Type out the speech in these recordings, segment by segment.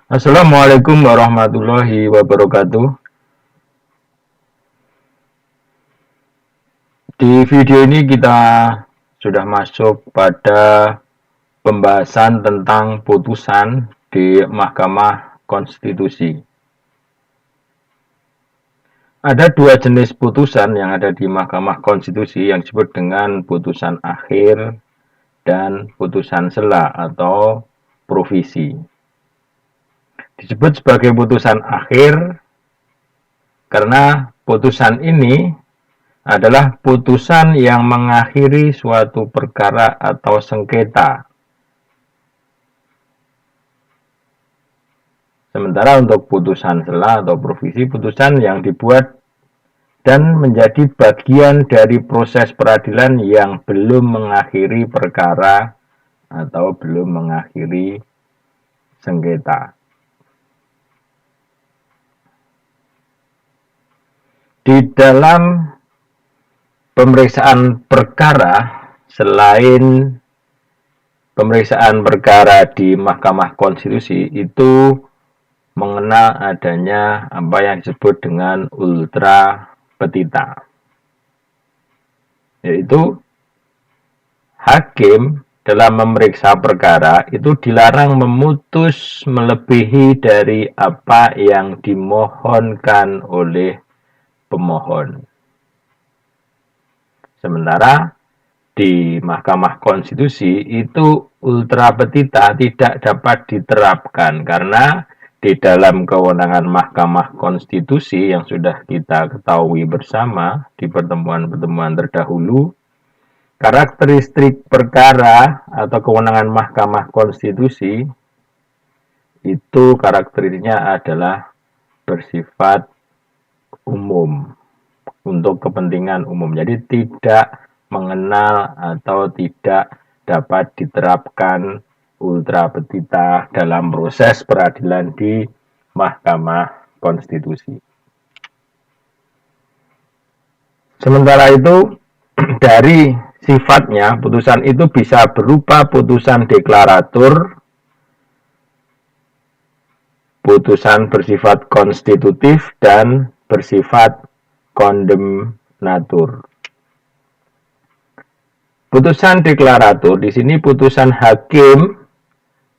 Assalamualaikum warahmatullahi wabarakatuh. Di video ini kita sudah masuk pada pembahasan tentang putusan di Mahkamah Konstitusi. Ada dua jenis putusan yang ada di Mahkamah Konstitusi yang disebut dengan putusan akhir dan putusan sela atau provisi. Disebut sebagai putusan akhir karena putusan ini adalah putusan yang mengakhiri suatu perkara atau sengketa. Sementara untuk putusan sela atau provisi, putusan yang dibuat dan menjadi bagian dari proses peradilan yang belum mengakhiri perkara atau belum mengakhiri sengketa. Di dalam pemeriksaan perkara, selain pemeriksaan perkara di Mahkamah Konstitusi, itu mengenal adanya apa yang disebut dengan ultra petita, yaitu hakim dalam memeriksa perkara itu dilarang memutus melebihi dari apa yang dimohonkan oleh pemohon. Sementara di Mahkamah Konstitusi itu ultra petita tidak dapat diterapkan karena di dalam kewenangan Mahkamah Konstitusi yang sudah kita ketahui bersama di pertemuan-pertemuan terdahulu, karakteristik perkara atau kewenangan Mahkamah Konstitusi itu karakteristiknya adalah bersifat umum untuk kepentingan umum. Jadi tidak mengenal atau tidak dapat diterapkan ultra petita dalam proses peradilan di Mahkamah Konstitusi. Sementara itu, dari sifatnya, putusan itu bisa berupa putusan deklaratur, putusan bersifat konstitutif, dan bersifat kondemnatur. Putusan deklaratur di sini putusan hakim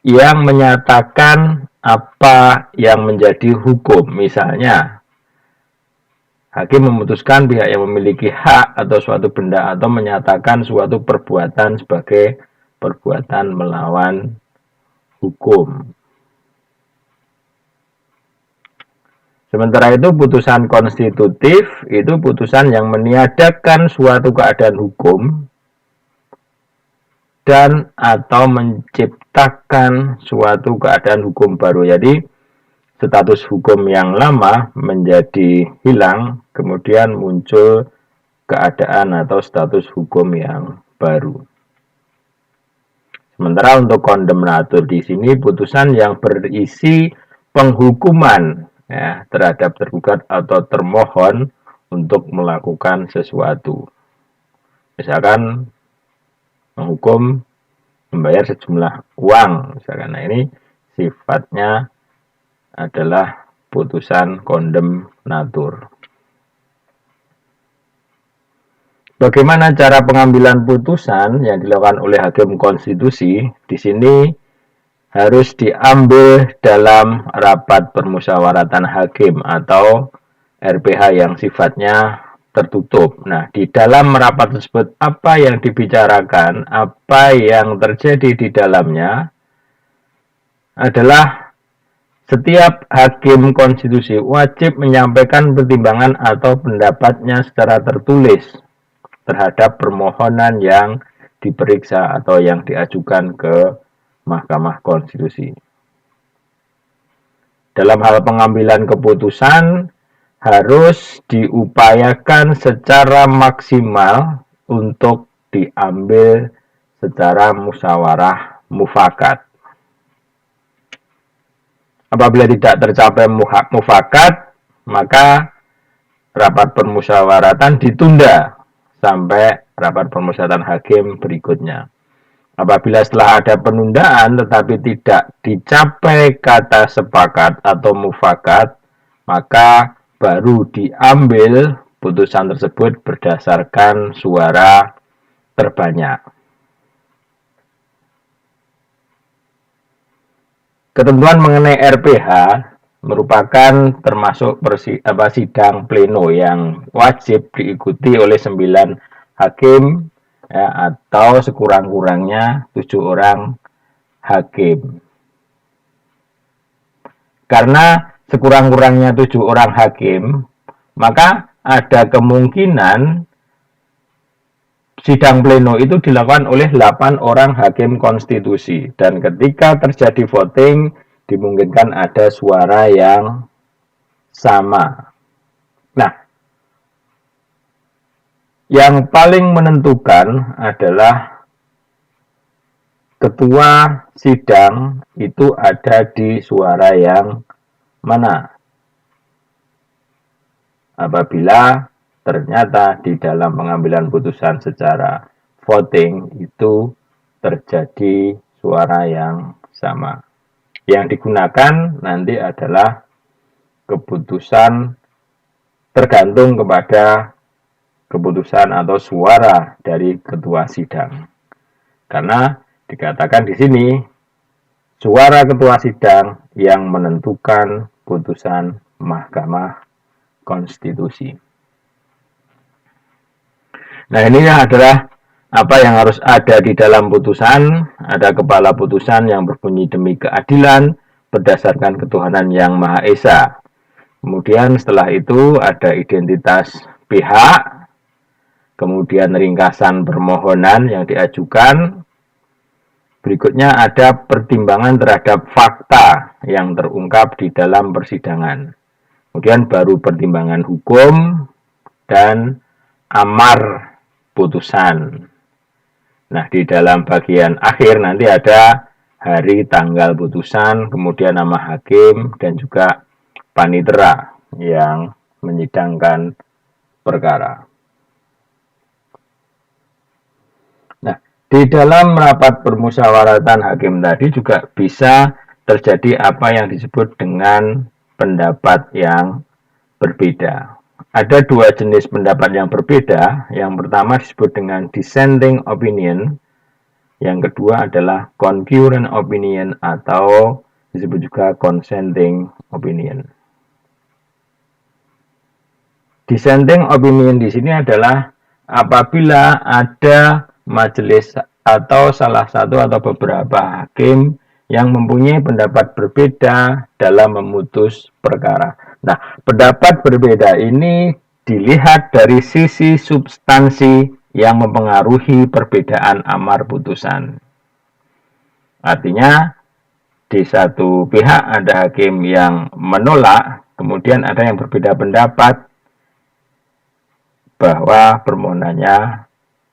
yang menyatakan apa yang menjadi hukum. Misalnya, hakim memutuskan pihak yang memiliki hak atau suatu benda atau menyatakan suatu perbuatan sebagai perbuatan melawan hukum. Sementara itu putusan konstitutif itu putusan yang meniadakan suatu keadaan hukum dan atau menciptakan suatu keadaan hukum baru. Jadi status hukum yang lama menjadi hilang, kemudian muncul keadaan atau status hukum yang baru. Sementara untuk kondemnatur di sini putusan yang berisi penghukuman ya, terhadap tergugat atau termohon untuk melakukan sesuatu. Misalkan menghukum membayar sejumlah uang, misalkan. Nah, ini sifatnya adalah putusan kondemnatur. Bagaimana cara pengambilan putusan yang dilakukan oleh hakim konstitusi? Di sini harus diambil dalam rapat permusyawaratan hakim atau RPH yang sifatnya tertutup. Nah, di dalam rapat tersebut apa yang dibicarakan, apa yang terjadi di dalamnya adalah setiap hakim konstitusi wajib menyampaikan pertimbangan atau pendapatnya secara tertulis terhadap permohonan yang diperiksa atau yang diajukan ke Mahkamah Konstitusi. Dalam hal pengambilan keputusan harus diupayakan secara maksimal untuk diambil secara musyawarah mufakat. Apabila tidak tercapai mufakat, maka rapat permusyawaratan ditunda sampai rapat permusyawaratan hakim berikutnya. Apabila setelah ada penundaan tetapi tidak dicapai kata sepakat atau mufakat, maka baru diambil putusan tersebut berdasarkan suara terbanyak. Ketentuan mengenai RPH merupakan termasuk sidang pleno yang wajib diikuti oleh 9 hakim ya, atau sekurang-kurangnya 7 orang hakim. Karena sekurang-kurangnya 7 orang hakim, maka ada kemungkinan sidang pleno itu dilakukan oleh 8 orang hakim konstitusi. Dan ketika terjadi voting, dimungkinkan ada suara yang sama. Nah, yang paling menentukan adalah ketua sidang itu ada di suara yang mana. Apabila ternyata di dalam pengambilan putusan secara voting itu terjadi suara yang sama. Yang digunakan nanti adalah keputusan tergantung kepada keputusan atau suara dari ketua sidang. Karena dikatakan di sini suara ketua sidang yang menentukan putusan Mahkamah Konstitusi. Nah, ini adalah apa yang harus ada di dalam putusan. Ada kepala putusan yang berbunyi demi keadilan berdasarkan ketuhanan yang Maha Esa. Kemudian setelah itu ada identitas pihak, kemudian ringkasan permohonan yang diajukan. Berikutnya ada pertimbangan terhadap fakta yang terungkap di dalam persidangan. Kemudian baru pertimbangan hukum dan amar putusan. Nah, di dalam bagian akhir nanti ada hari tanggal putusan, kemudian nama hakim dan juga panitera yang menyidangkan perkara. Nah, di dalam rapat permusyawaratan hakim tadi juga bisa terjadi apa yang disebut dengan pendapat yang berbeda. Ada 2 jenis pendapat yang berbeda. Yang pertama disebut dengan dissenting opinion. Yang kedua adalah concurrent opinion atau disebut juga consenting opinion. Dissenting opinion di sini adalah apabila ada majelis atau salah satu atau beberapa hakim yang mempunyai pendapat berbeda dalam memutus perkara. Nah, pendapat berbeda ini dilihat dari sisi substansi yang mempengaruhi perbedaan amar putusan. Artinya, di satu pihak ada hakim yang menolak, kemudian ada yang berbeda pendapat bahwa permohonannya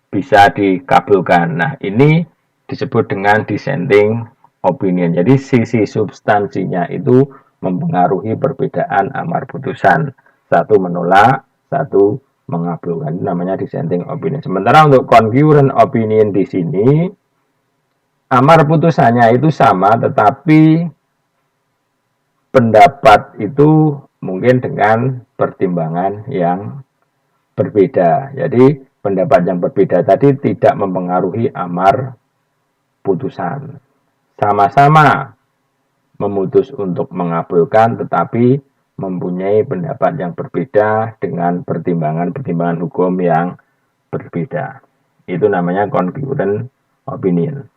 bisa dikabulkan. Nah, ini disebut dengan dissenting opinion. Jadi sisi substansinya itu mempengaruhi perbedaan amar putusan. Satu menolak, satu mengabulkan. Ini namanya dissenting opinion. Sementara untuk concurrent opinion di sini, amar putusannya itu sama, tetapi pendapat itu mungkin dengan pertimbangan yang berbeda. Jadi pendapat yang berbeda tadi tidak mempengaruhi amar putusan. Sama-sama memutus untuk mengabulkan tetapi mempunyai pendapat yang berbeda dengan pertimbangan-pertimbangan hukum yang berbeda. Itu namanya concurrent opinion.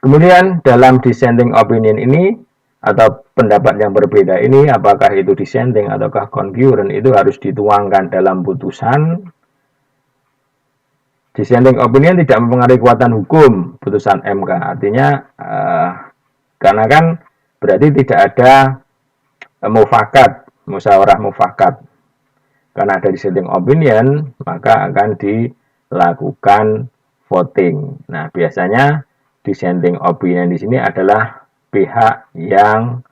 Kemudian dalam dissenting opinion ini atau pendapat yang berbeda ini, apakah itu dissenting ataukah concurrent, itu harus dituangkan dalam putusan. Dissenting opinion tidak mempengaruhi kekuatan hukum putusan MK. Artinya karena kan berarti tidak ada mufakat, musyawarah mufakat. Karena ada dissenting opinion, maka akan dilakukan voting. Nah, biasanya dissenting opinion di sini adalah pihak yang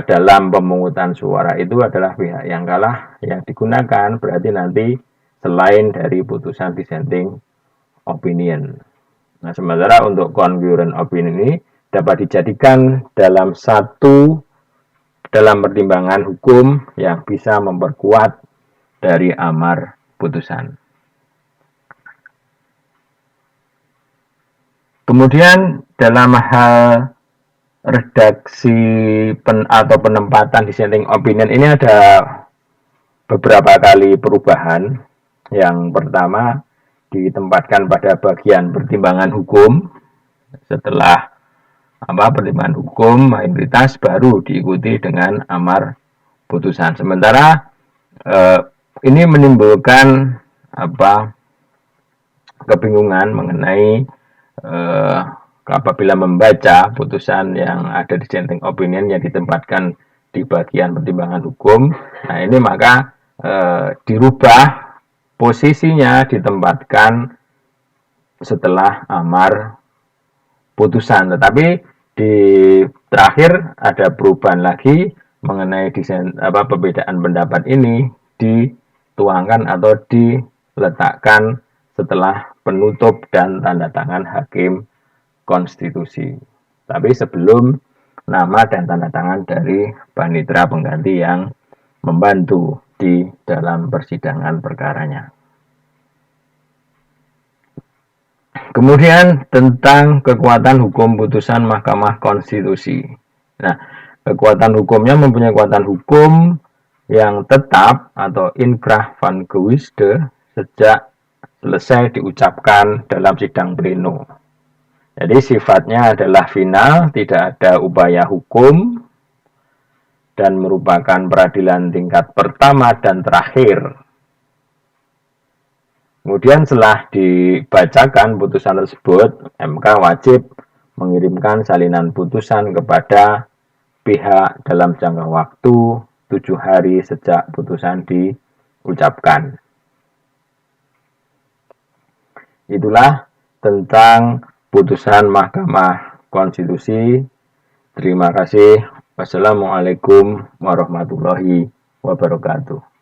dalam pemungutan suara itu adalah pihak yang kalah yang digunakan, berarti nanti selain dari putusan dissenting opinion. Nah, sementara untuk concurrent opinion ini dapat dijadikan dalam pertimbangan hukum yang bisa memperkuat dari amar putusan. Kemudian dalam hal redaksi atau penempatan dissenting opinion ini ada beberapa kali perubahan. Yang pertama ditempatkan pada bagian pertimbangan hukum. Setelah pertimbangan hukum mayoritas baru diikuti dengan amar putusan. Sementara ini menimbulkan kebingungan mengenai apabila membaca putusan yang ada dissenting opinion yang ditempatkan di bagian pertimbangan hukum. Nah, ini maka dirubah posisinya, ditempatkan setelah amar putusan. Tetapi di terakhir ada perubahan lagi mengenai perbedaan pendapat ini dituangkan atau diletakkan setelah penutup dan tanda tangan hakim konstitusi. Tapi sebelum nama dan tanda tangan dari panitera pengganti yang membantu di dalam persidangan perkaranya. Kemudian tentang kekuatan hukum putusan Mahkamah Konstitusi. Nah, kekuatan hukumnya mempunyai kekuatan hukum yang tetap atau inkrah van gewisde sejak selesai diucapkan dalam sidang pleno. Jadi sifatnya adalah final, tidak ada upaya hukum, dan merupakan peradilan tingkat pertama dan terakhir. Kemudian setelah dibacakan putusan tersebut, MK wajib mengirimkan salinan putusan kepada pihak dalam jangka waktu 7 hari sejak putusan diucapkan. Itulah tentang putusan Mahkamah Konstitusi. Terima kasih. Wassalamualaikum warahmatullahi wabarakatuh.